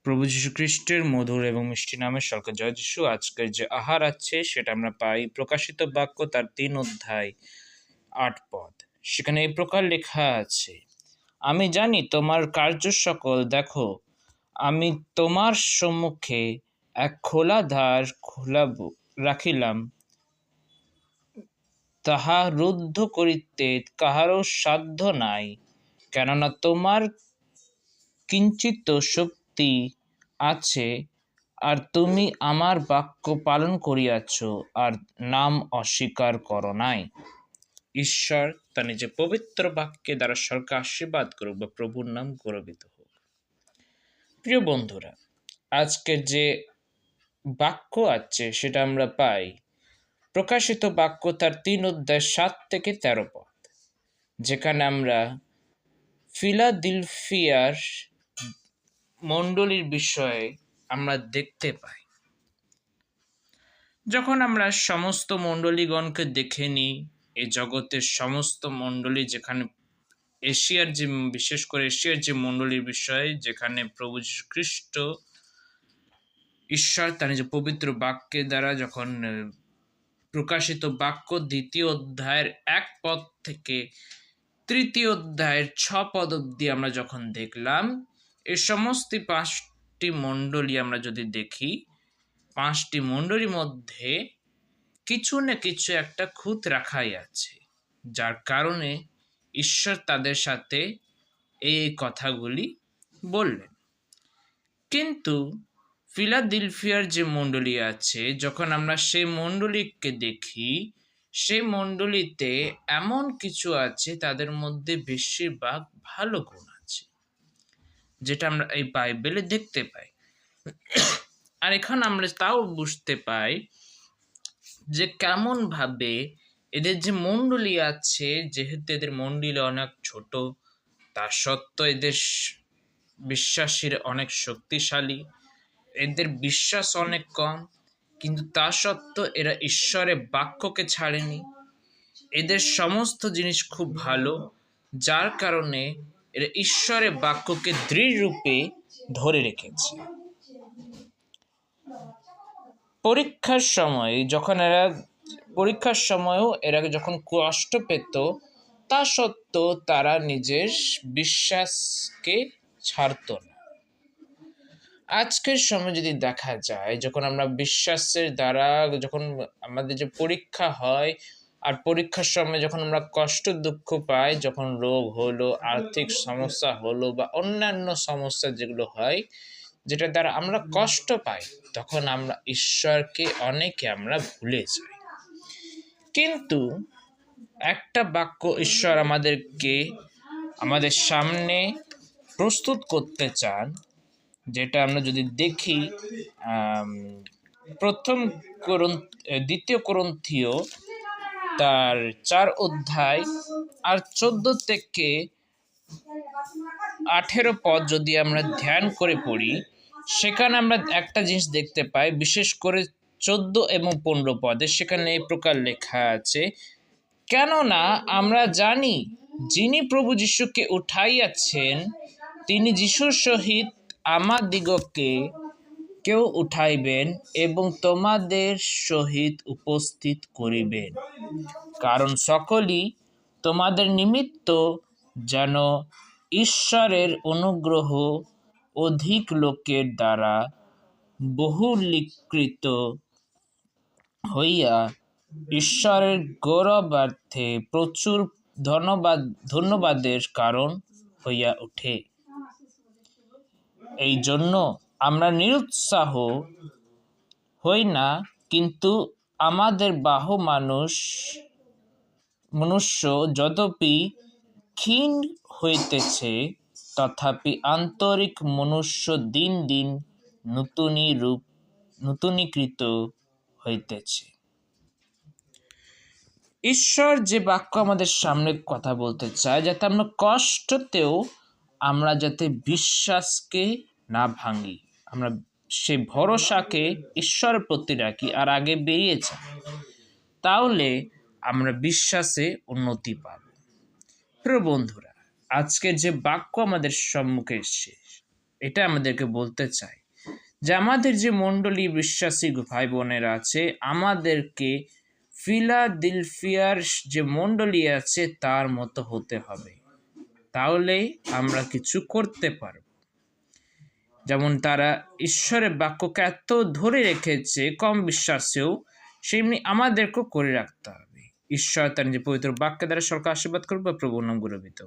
প্রভু যীশু খ্রিস্টের মধুর এবং মিষ্টি নামে সকল জয় যিশু। আজকের যে আহার আছে সেটা আমরা পাই প্রকাশিত বাক্য তার 3 অধ্যায় 8 পদ। সেখানে এই প্রকার লেখা আছে, আমি জানি তোমার কার্য সকল, দেখো আমি তোমার সম্মুখে এক খোলা দ্বার রাখিলাম, তাহা রুদ্ধ করিতে কাহারও সাধ্য নাই। কেননা তোমার কিঞ্চিত শক্তি আছে, আর তুমি আমার বাক্য পালন করিয়াছ, আর নাম অস্বীকার করো নাই। ঈশ্বর তার নিজের পবিত্র বাক্যে দ্বারা সরকার আশীর্বাদ করুক বা প্রভুর নাম গৌরবিত হোক। প্রিয় বন্ধুরা, আজকের যে বাক্য আছে সেটা আমরা পাই প্রকাশিত বাক্য তার 3 অধ্যায় 7 থেকে 13 পদ, যেখানে আমরা ফিলাদেলফিয়ার মণ্ডলীর বিষয়ে আমরা দেখতে পাই। যখন আমরা সমস্ত মণ্ডলীগণকে দেখে নিই, এই জগতের সমস্ত মণ্ডলী, যেখানে বিশেষ করে এশিয়ার যে মণ্ডলীর বিষয়ে, যেখানে প্রভু যীশু খ্রিস্ট ঈশ্বর তার নিজের পবিত্র বাক্যের দ্বারা যখন প্রকাশিত বাক্য 2 অধ্যায়ের 1 পদ থেকে 3 অধ্যায়ের 6 পদ অবধি আমরা যখন দেখলাম, এই সমস্ত 5টি মণ্ডলী আমরা যদি দেখি, 5টি মণ্ডলীর মধ্যে কিছু না কিছু একটা খুঁত রাখাই আছে, যার কারণে ঈশ্বর তাদের সাথে এই কথাগুলি বললেন। কিন্তু ফিলাদেলফিয়ার যে মণ্ডলী আছে, যখন আমরা সেই মণ্ডলীকে দেখি, সেই মণ্ডলীতে এমন কিছু আছে, তাদের মধ্যে বেশিরভাগ ভালো গুণ আছে, যেটা আমরা এই বাইবেলে দেখতে পাই। আর এখানে আমরা তাও বুঝতে পাই যে কেমন ভাবে এদের যে মণ্ডলী আছে, যেহেতু এদের মণ্ডলী অনেক ছোট, তা সত্ত্বেও এদের বিশ্বাসীর অনেক শক্তিশালী, এদের বিশ্বাস অনেক কম, কিন্তু তা সত্ত্বেও এরা ঈশ্বরের বাক্যকে ছাড়েনি। এদের সমস্ত জিনিস খুব ভালো, যার কারণে এরা ঈশ্বরের বাক্যকে দৃঢ় রূপে ধরে রেখেছে। পরীক্ষার সময়ও এরা যখন কষ্ট পেত, তা সত্ত্বেও তারা নিজের বিশ্বাসকে ছাড়ত না। আজকের সময় যদি দেখা যায়, যখন আমরা বিশ্বাসের দ্বারা যখন আমাদের যে পরীক্ষা হয়, আর পরীক্ষার সময় যখন আমরা কষ্ট দুঃখ পাই, যখন রোগ হলো, আর্থিক সমস্যা হলো, বা অন্যান্য সমস্যা যেগুলো হয়, যেটা দ্বারা আমরা কষ্ট পাই, তখন আমরা ঈশ্বরকে অনেকে আমরা ভুলে যাই। কিন্তু একটা বাক্য ঈশ্বর আমাদের সামনে প্রস্তুত করতে চান, যেটা আমরা যদি দেখি 2 কোরিন্থীয় তার 4 অধ্যায় আর 14 থেকে 18 পদ যদি আমরা ধ্যান করে পড়ি, সেখানে আমরা একটা জিনিস দেখতে পাই, বিশেষ করে 14 এবং 15 পদে। সেখানে এই প্রকার লেখা আছে, কেননা আমরা জানি যিনি প্রভু যীশুকে উঠাইয়াছেন, তিনি যীশুর সহিত আমাদিগকে কেউ উঠাইবেন এবং তোমাদের সহিত উপস্থিত করিবেন। কারণ সকলই তোমাদের নিমিত্ত যেন ঈশ্বরের অনুগ্রহ অধিক লোকের দ্বারা বহুলীকৃত হইয়া ঈশ্বরের গৌরবার্থে প্রচুর ধন্যবাদের কারণ হইয়া ওঠে। এই জন্য আমরা নিরুৎসাহ হই না, কিন্তু আমাদের বাহু মনুষ্য যদ্যপি ক্ষীণ হইতেছে, তথাপি আন্তরিক মনুষ্য দিন দিন নূতনীকৃত হইতেছে। ঈশ্বর যে বাক্য আমাদের সামনে কথা বলতে চায়, যাতে আমরা কষ্টতেও আমরা যাতে বিশ্বাসকে না ভাঙি, আমরা সে ভরসাকে ঈশ্বরের প্রতি রাখি আর আগে বেরিয়ে যাই, তাহলে আমরা বিশ্বাসে উন্নতি পাব। প্রিয় বন্ধুরা, আজকের যে বাক্য আমাদের সম্মুখে এসছে, এটা আমাদেরকে বলতে চাই যে আমাদের যে মণ্ডলী বিশ্বাসী ভাই বোনেরা আছে, আমাদেরকে ফিলাদেলফিয়ার যে মণ্ডলী আছে তার মতো হতে হবে, তাহলেই আমরা কিছু করতে পারব। যেমন তারা ঈশ্বরের বাক্যকে এত ধরে রেখেছে কম বিশ্বাসেও, সেমনি আমাদেরকেও করে রাখতে হবে। ঈশ্বর তার যে পবিত্র বাক্য দ্বারা সরকার আশীর্বাদ করবে। প্রভুর নাম গৌরবিত।